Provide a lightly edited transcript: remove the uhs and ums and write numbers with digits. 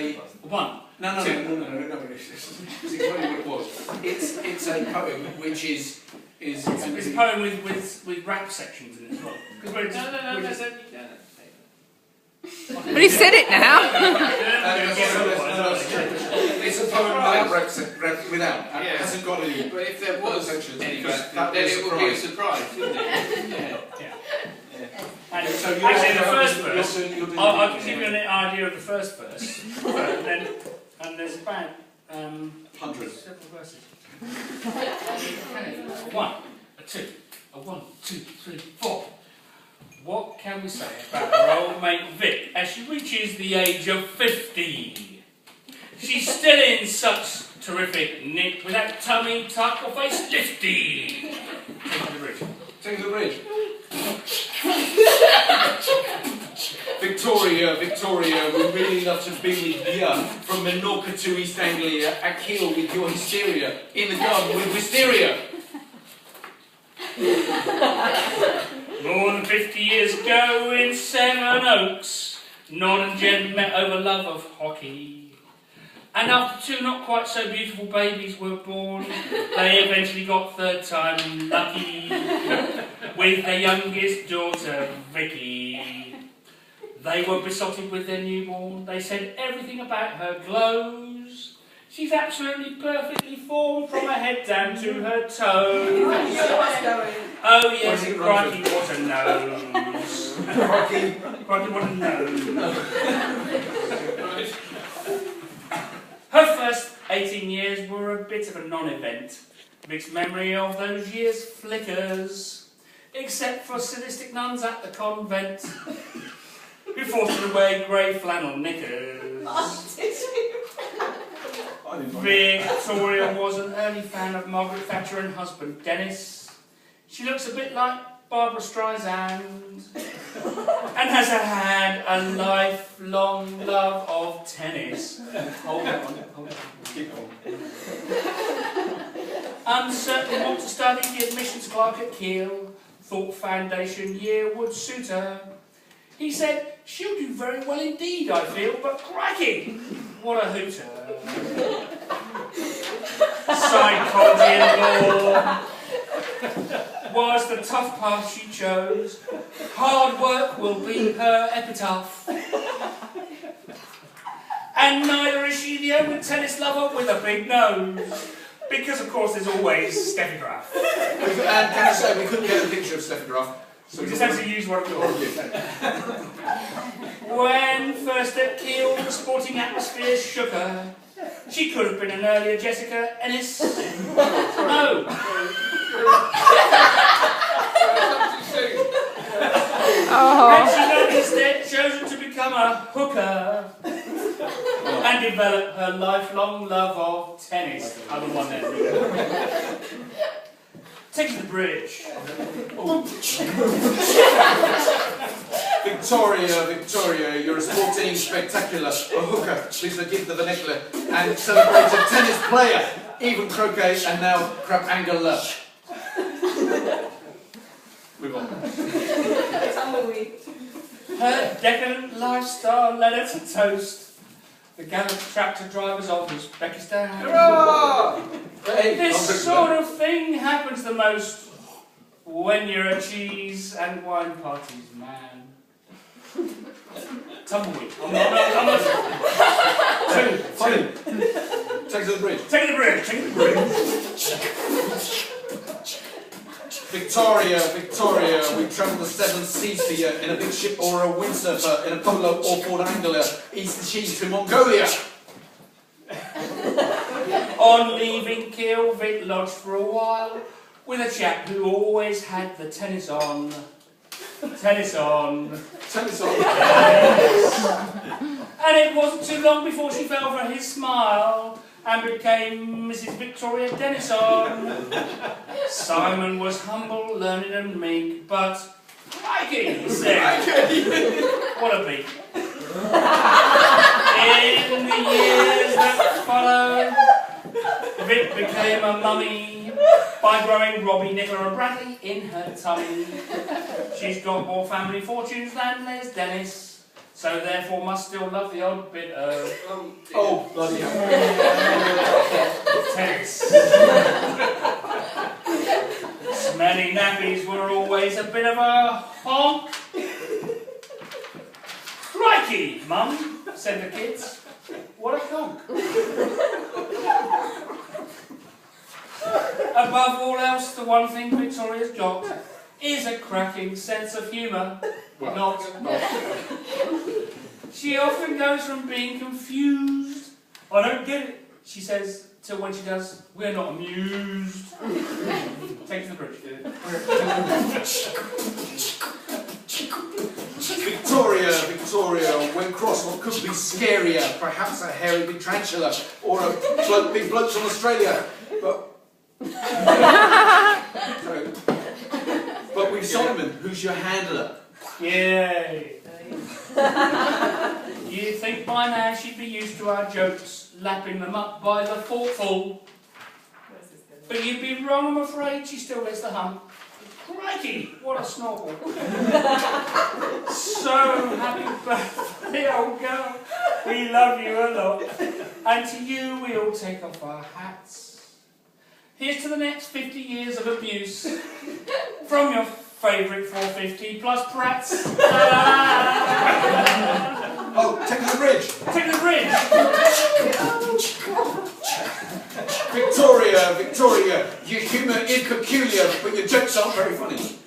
a... One. No. It's exactly what it was. It's a poem which is It's a poem with rap sections in it as well. But he said it now. It's a poem without rap without. Yeah. It hasn't got any. But if there was sections, any because rap, that then was it would be a surprise, wouldn't it? Yeah. And So actually, the first verse, you're doing I'll give you an idea of the first verse, and there's about hundreds. several verses. A 1, a 2, a 1, 2, 3, 4. What can we say about our old mate Vic as she reaches the age of 50? She's still in such terrific nick without tummy tuck or face lifty. Take the bridge. Take the bridge. Victoria, we're really love to be with you. From Menorca to East Anglia, at heel with your hysteria. In the garden with wisteria. More than 50 years ago in Seven Oaks, Non and Jen met over love of hockey. And after 2 not quite so beautiful babies were born, they eventually got third time lucky with their youngest daughter, Vicky. They were besotted with their newborn. They said everything about her glows. She's absolutely perfectly formed from her head down to her toes. Oh yes, crikey, what a nose. Crikey, what a nose. Her first 18 years were a bit of a non-event. Vic's memory of those years flickers, except for sadistic nuns at the convent who forced her to wear grey flannel knickers. Victoria was an early fan of Margaret Thatcher and husband Dennis. She looks a bit like Barbara Streisand and has had a lifelong love of tennis. Hold on. Keep on. Uncertain what to study, the admissions clerk at Keele thought foundation year would suit her. He said, she'll do very well indeed, I feel, but crikey, what a hooter. Psychology and law was the tough path she chose. Hard work will be her epitaph. And neither is she the only tennis lover with a big nose. Because, of course, there's always Steffi Graf. And can I say, we couldn't get a picture of Steffi Graf. So we just had to use one of yours. When first at Keele, the sporting atmosphere shook her. She could have been an earlier Jessica Ennis. No. Had she not instead chosen to become a hooker and develop her lifelong love of tennis. Other one then. Take the bridge. Victoria, you're a sporting spectacular, a hooker, please forgive the vernacular, and celebrated tennis player, even croquet, and now crap angler. Move on. Her decadent lifestyle led her to toast the gallant tractor drivers of Uzbekistan. Hurrah! Hey, This sort of thing happens the most when you're a cheese and wine parties man. Tumbleweed. I'm not. Funny. Take the bridge. Take the bridge. Victoria, we travel the 7 seas for you in a big ship or a windsurfer, in a polo or Ford Angler, east the cheese to Mongolia. On leaving Keele, Vic lodged for a while with a chap who always had the tennis on. Tennis on. Yes. And it wasn't too long before she fell for his smile and became Mrs. Victoria Denison. Simon was humble, learned and meek, but crikey, he said. What a beat. In the years that followed, Vic became a mummy by growing Robbie, Nicola and Bradley in her tummy. She's got more family fortunes than Les Dennis, so therefore must still love the odd bit of Oh, bloody hell. tennis. Smelly nappies were always a bit of a honk. Crikey, Mum, said the kids. What a conk. Above all else, the one thing Victoria's got is a cracking sense of humour. Not. She often goes from being confused, I don't get it, she says, till when she does, we're not amused. Take it to the bridge. Victoria, when cross, what could be scarier? Perhaps a hairy big tarantula, or a big bloke from Australia. But with Solomon, who's your handler? Yay. You'd think by now she'd be used to our jokes, lapping them up by the forkful. But you'd be wrong, I'm afraid, she still gets the hump. Crikey, what a snorkel. So happy birthday, old girl. We love you a lot. And to you, we all take off our hats. Here's to the next 50 years of abuse from your favourite 450 plus Pratt's. Oh, take to the bridge. Take the bridge. Victoria, your humour is peculiar, but your jokes aren't very funny.